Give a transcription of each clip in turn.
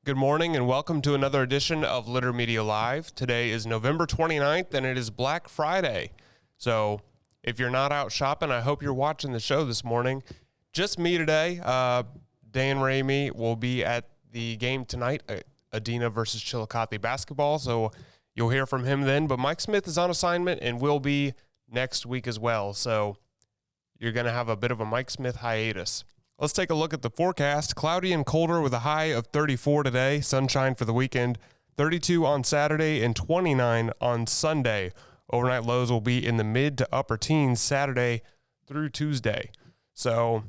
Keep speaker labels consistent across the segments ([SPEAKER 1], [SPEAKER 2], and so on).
[SPEAKER 1] Good morning and welcome to another edition of Litter Media Live. Today is November 29th and it is Black Friday. So if you're not out shopping, I hope you're watching the show this morning. Just me today. Dan Ramey will be at the game tonight, Adena versus Chillicothe basketball. So you'll hear from him then. But Mike Smith is on assignment and will be next week as well. So you're going to have a bit of a Mike Smith hiatus. Let's take a look at the forecast. Cloudy and colder with a high of 34 today. Sunshine for the weekend. 32 on Saturday and 29 on Sunday. Overnight lows will be in the mid to upper teens Saturday through Tuesday. So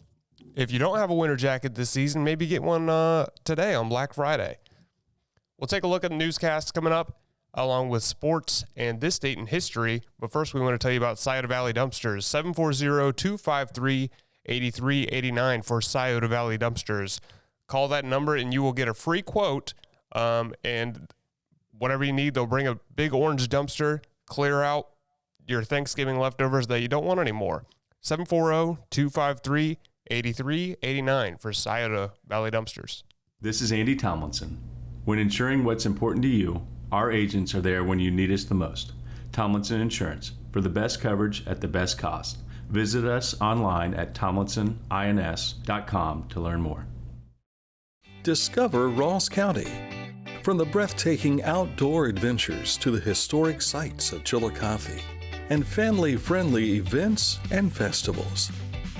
[SPEAKER 1] if you don't have a winter jacket this season, maybe get one today on Black Friday. We'll take a look at the newscast coming up along with sports and this date in history. But first we want to tell you about Scioto Valley Dumpsters. 740-253-8389 for Scioto Valley Dumpsters. Call that number and you will get a free quote. And whatever you need, they'll bring a big orange dumpster, clear out your Thanksgiving leftovers that you don't want anymore. 740-253-8389 for Scioto Valley Dumpsters.
[SPEAKER 2] This is Andy Tomlinson. When ensuring what's important to you, our agents are there when you need us the most. Tomlinson Insurance, for the best coverage at the best cost. Visit us online at tomlinsonins.com to learn more.
[SPEAKER 3] Discover Ross County. From the breathtaking outdoor adventures to the historic sights of Chillicothe and family-friendly events and festivals.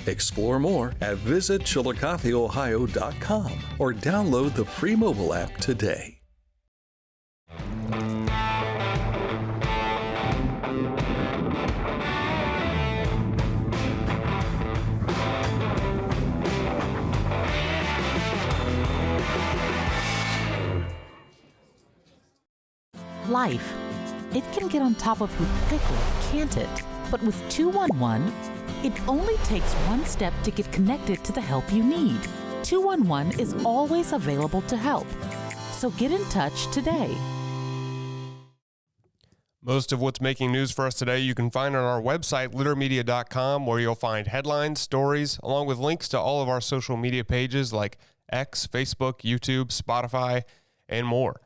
[SPEAKER 3] Explore more at visitchillicotheohio.com or download the free mobile app today.
[SPEAKER 4] Life. It can get on top of you quickly, can't it? But with 211, it only takes one step to get connected to the help you need. 211 is always available to help. So get in touch today.
[SPEAKER 1] Most of what's making news for us today you can find on our website, littermedia.com, where you'll find headlines, stories, along with links to all of our social media pages like X, Facebook, YouTube, Spotify, and more.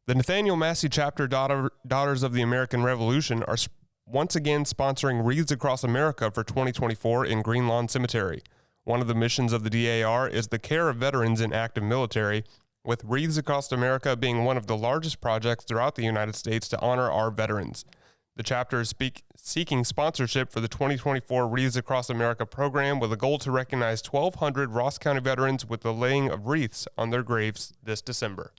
[SPEAKER 1] The Nathaniel Massey Chapter Daughters of the American Revolution are once again sponsoring Wreaths Across America for 2024 in Green Lawn Cemetery. One of the missions of the DAR is the care of veterans in active military, with Wreaths Across America being one of the largest projects throughout the United States to honor our veterans. The chapter is seeking sponsorship for the 2024 Wreaths Across America program with a goal to recognize 1,200 Ross County veterans with the laying of wreaths on their graves this December.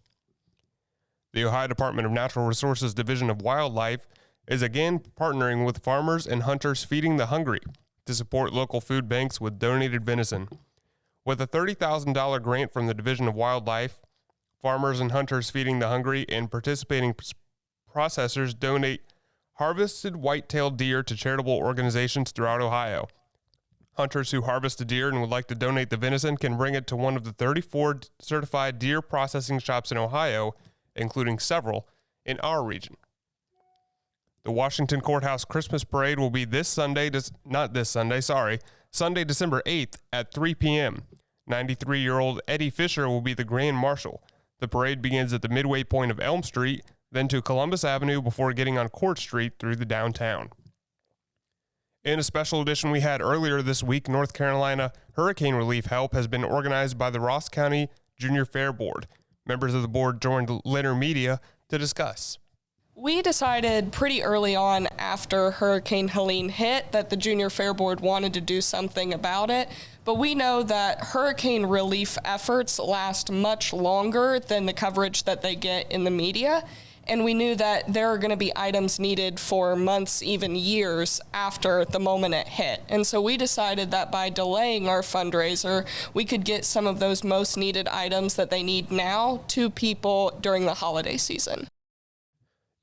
[SPEAKER 1] The Ohio Department of Natural Resources Division of Wildlife is again partnering with farmers and hunters feeding the hungry to support local food banks with donated venison. With a $30,000 grant from the Division of Wildlife, farmers and hunters feeding the hungry and participating processors donate harvested white-tailed deer to charitable organizations throughout Ohio. Hunters who harvest a deer and would like to donate the venison can bring it to one of the 34 certified deer processing shops in Ohio, including several in our region. The Washington Courthouse Christmas Parade will be Sunday, December 8th at 3 p.m. 93-year-old Eddie Fisher will be the Grand Marshal. The parade begins at the midway point of Elm Street, then to Columbus Avenue before getting on Court Street through the downtown. In a special edition we had earlier this week, North Carolina hurricane relief help has been organized by the Ross County Junior Fair Board. Members of the board joined Litter Media to discuss.
[SPEAKER 5] We decided pretty early on after Hurricane Helene hit that the Junior Fair Board wanted to do something about it, but we know that hurricane relief efforts last much longer than the coverage that they get in the media, and we knew that there are going to be items needed for months, even years after the moment it hit. And so we decided that by delaying our fundraiser, we could get some of those most needed items that they need now to people during the holiday season.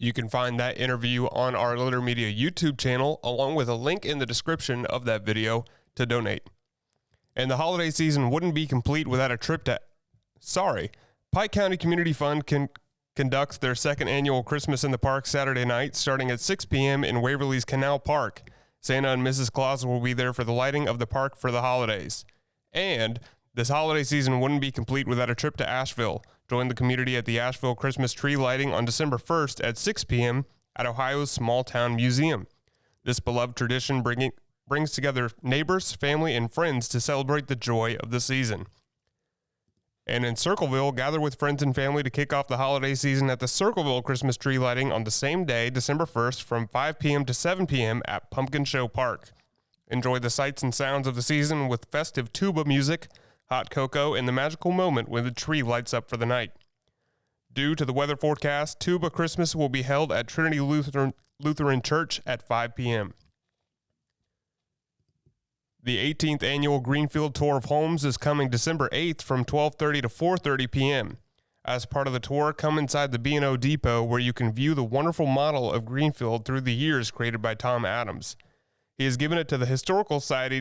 [SPEAKER 1] You can find that interview on our Litter Media YouTube channel, along with a link in the description of that video to donate. And the holiday season wouldn't be complete without a trip to... Pike County Community Fund conducts their second annual Christmas in the Park Saturday night, starting at 6 p.m. in Waverly's Canal Park. Santa and Mrs. Claus will be there for the lighting of the park for the holidays. And this holiday season wouldn't be complete without a trip to Asheville. Join the community at the Asheville Christmas tree lighting on December 1st at 6 p.m. at Ohio's Small Town Museum. This beloved tradition brings together neighbors, family, and friends to celebrate the joy of the season. And in Circleville, gather with friends and family to kick off the holiday season at the Circleville Christmas tree lighting on the same day, December 1st, from 5 p.m. to 7 p.m. at Pumpkin Show Park. Enjoy the sights and sounds of the season with festive tuba music, hot cocoa, and the magical moment when the tree lights up for the night. Due to the weather forecast, Tuba Christmas will be held at Trinity Lutheran Church at 5 p.m. The 18th annual Greenfield Tour of Homes is coming December 8th from 12:30 to 4:30 p.m. As part of the tour, come inside the B&O Depot where you can view the wonderful model of Greenfield through the years created by Tom Adams. He has given it to the Historical Society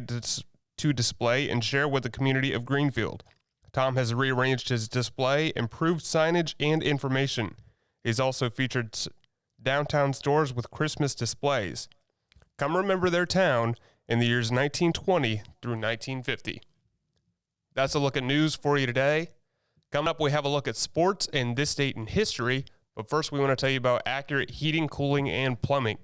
[SPEAKER 1] to display and share with the community of Greenfield. Tom has rearranged his display, improved signage, and information. He's also featured downtown stores with Christmas displays. Come remember their town in the years 1920 through 1950. That's a look at news for you today. Coming up, we have a look at sports and this date in history, but first we want to tell you about Accurate Heating, Cooling, and Plumbing.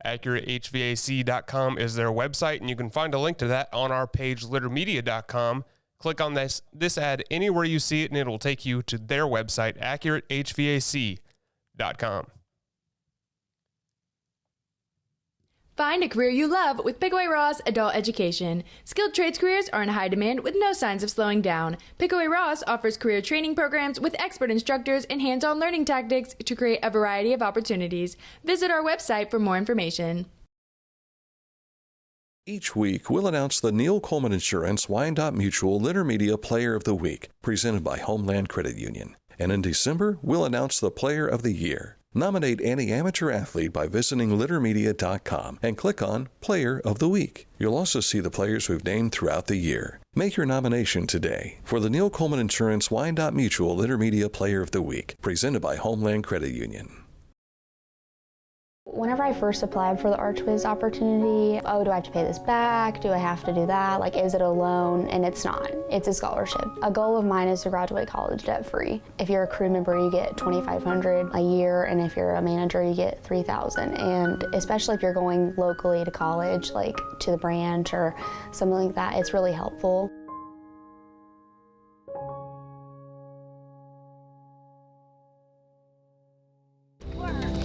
[SPEAKER 1] AccurateHVAC.com is their website, and you can find a link to that on our page, littermedia.com. Click on this ad anywhere you see it, and it will take you to their website, AccurateHVAC.com.
[SPEAKER 6] Find a career you love with Pickaway Ross Adult Education. Skilled trades careers are in high demand with no signs of slowing down. Pickaway Ross offers career training programs with expert instructors and hands-on learning tactics to create a variety of opportunities. Visit our website for more information.
[SPEAKER 3] Each week, we'll announce the Neil Coleman Insurance Wyandotte Mutual Litter Media Player of the Week, presented by Homeland Credit Union. And in December, we'll announce the Player of the Year. Nominate any amateur athlete by visiting littermedia.com and click on Player of the Week. You'll also see the players we've named throughout the year. Make your nomination today for the Neil Coleman Insurance Wyandotte Mutual Litter Media Player of the Week, presented by Homeland Credit Union.
[SPEAKER 7] Whenever I first applied for the Archways opportunity, do I have to pay this back? Do I have to do that? Is it a loan? And it's not. It's a scholarship. A goal of mine is to graduate college debt-free. If you're a crew member, you get $2,500 a year, and if you're a manager, you get $3,000. And especially if you're going locally to college, to the branch or something like that, it's really helpful.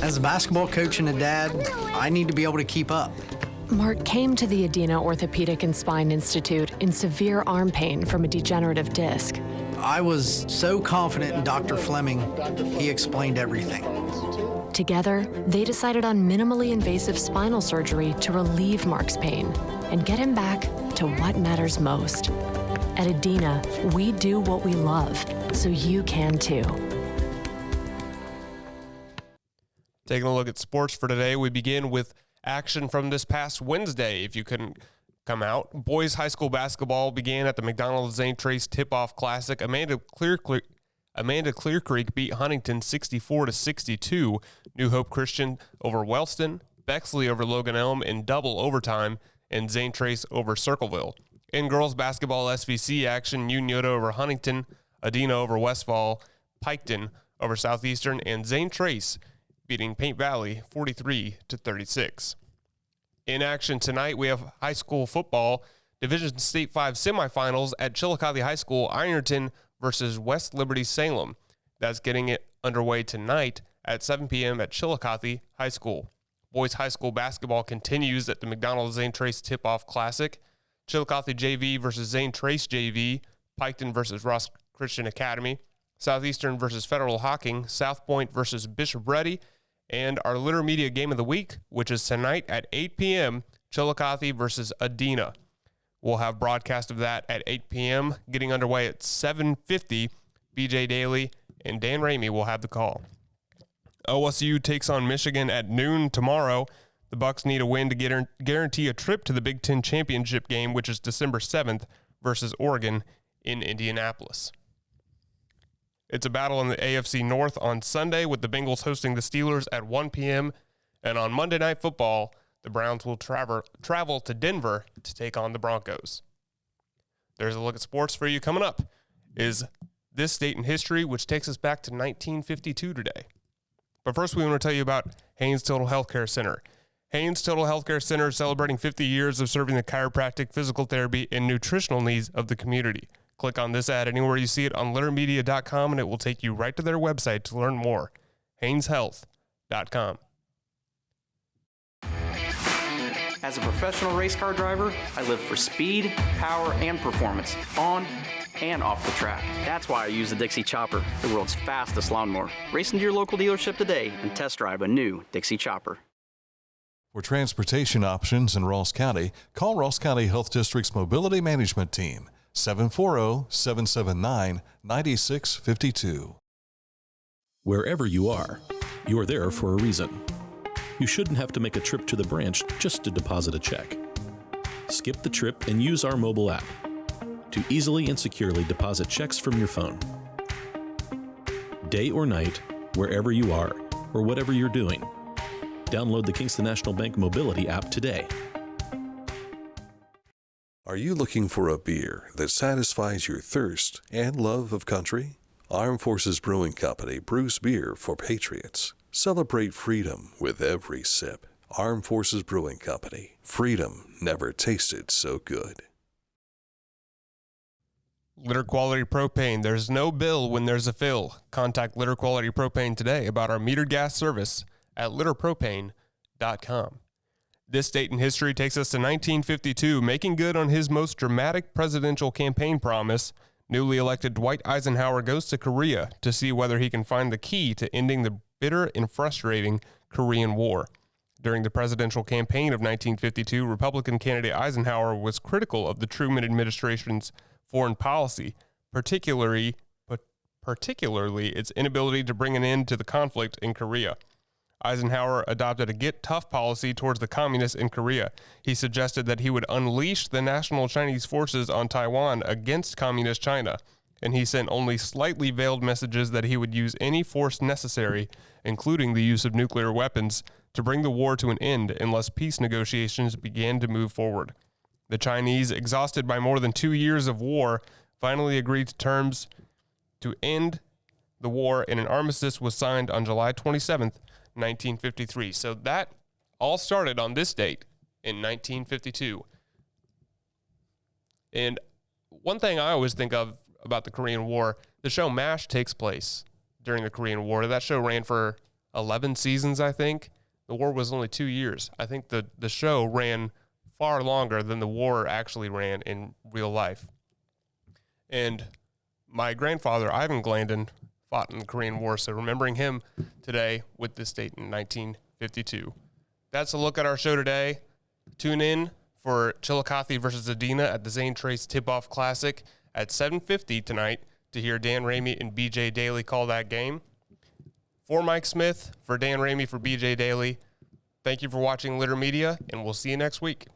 [SPEAKER 8] As a basketball coach and a dad, I need to be able to keep up.
[SPEAKER 9] Mark came to the Adina Orthopedic and Spine Institute in severe arm pain from a degenerative disc.
[SPEAKER 8] I was so confident in Dr. Fleming, he explained everything.
[SPEAKER 9] Together, they decided on minimally invasive spinal surgery to relieve Mark's pain and get him back to what matters most. At Adina, we do what we love, so you can too.
[SPEAKER 1] Taking a look at sports for today, we begin with action from this past Wednesday. If you couldn't come out, boys high school basketball began at the McDonald St. Trace Tip-Off Classic. Amanda Clear Creek beat Huntington 64-62. New Hope Christian over Wellston, Bexley over Logan Elm in double overtime, and St. Trace over Circleville. In girls basketball SVC action, Unioto over Huntington, Adina over Westfall, Piketon over Southeastern, and St. Trace beating Paint Valley 43-36. In action tonight, we have high school football, Division State 5 semifinals at Chillicothe High School, Ironton versus West Liberty Salem. That's getting it underway tonight at 7 p.m. at Chillicothe High School. Boys high school basketball continues at the McDonald Zane Trace Tip-Off Classic. Chillicothe JV versus Zane Trace JV, Piketon versus Ross Christian Academy, Southeastern versus Federal Hocking, South Point versus Bishop Ready, and our Litter Media Game of the Week, which is tonight at 8 p.m., Chillicothe versus Adina. We'll have broadcast of that at 8 p.m., getting underway at 7:50. BJ Daly and Dan Ramey will have the call. OSU takes on Michigan at noon tomorrow. The Bucks need a win to guarantee a trip to the Big Ten Championship game, which is December 7th versus Oregon in Indianapolis. It's a battle in the AFC North on Sunday with the Bengals hosting the Steelers at 1 p.m. And on Monday Night Football, the Browns will travel to Denver to take on the Broncos. There's a look at sports for you. Coming up is this date in history, which takes us back to 1952 today. But first, we want to tell you about Haynes Total Healthcare Center. Haynes Total Healthcare Center is celebrating 50 years of serving the chiropractic, physical therapy, and nutritional needs of the community. Click on this ad anywhere you see it on littermedia.com, and it will take you right to their website to learn more. HaynesHealth.com.
[SPEAKER 10] As a professional race car driver, I live for speed, power, and performance, on and off the track. That's why I use the Dixie Chopper, the world's fastest lawnmower. Race into your local dealership today and test drive a new Dixie Chopper.
[SPEAKER 3] For transportation options in Ross County, call Ross County Health District's Mobility Management Team, 740-779-9652.
[SPEAKER 11] Wherever you are there for a reason. You shouldn't have to make a trip to the branch just to deposit a check. Skip the trip and use our mobile app to easily and securely deposit checks from your phone. Day or night, wherever you are, or whatever you're doing, download the Kingston National Bank Mobility app today.
[SPEAKER 3] Are you looking for a beer that satisfies your thirst and love of country? Armed Forces Brewing Company brews beer for patriots. Celebrate freedom with every sip. Armed Forces Brewing Company. Freedom never tasted so good.
[SPEAKER 1] Litter Quality Propane. There's no bill when there's a fill. Contact Litter Quality Propane today about our metered gas service at litterpropane.com. This date in history takes us to 1952, making good on his most dramatic presidential campaign promise. Newly elected Dwight Eisenhower goes to Korea to see whether he can find the key to ending the bitter and frustrating Korean War. During the presidential campaign of 1952, Republican candidate Eisenhower was critical of the Truman administration's foreign policy, particularly its inability to bring an end to the conflict in Korea. Eisenhower adopted a get tough policy towards the communists in Korea. He suggested that he would unleash the National Chinese Forces on Taiwan against communist China, and he sent only slightly veiled messages that he would use any force necessary, including the use of nuclear weapons, to bring the war to an end unless peace negotiations began to move forward. The Chinese, exhausted by more than 2 years of war, finally agreed to terms to end the war, and an armistice was signed on July 27th, 1953. So that all started on this date in 1952. And one thing I always think of about the Korean War, the show MASH takes place during the Korean War. That show ran for 11 seasons, I think. The war was only 2 years. I think the show ran far longer than the war actually ran in real life. And my grandfather, Ivan Glandon, fought in the Korean War, so remembering him today with this date in 1952. That's a look at our show today. Tune in for Chillicothe versus Adena at the Zane Trace Tip-Off Classic at 7:50 tonight to hear Dan Ramey and BJ Daly call that game. For Mike Smith, for Dan Ramey, for BJ Daly, thank you for watching Litter Media, and we'll see you next week.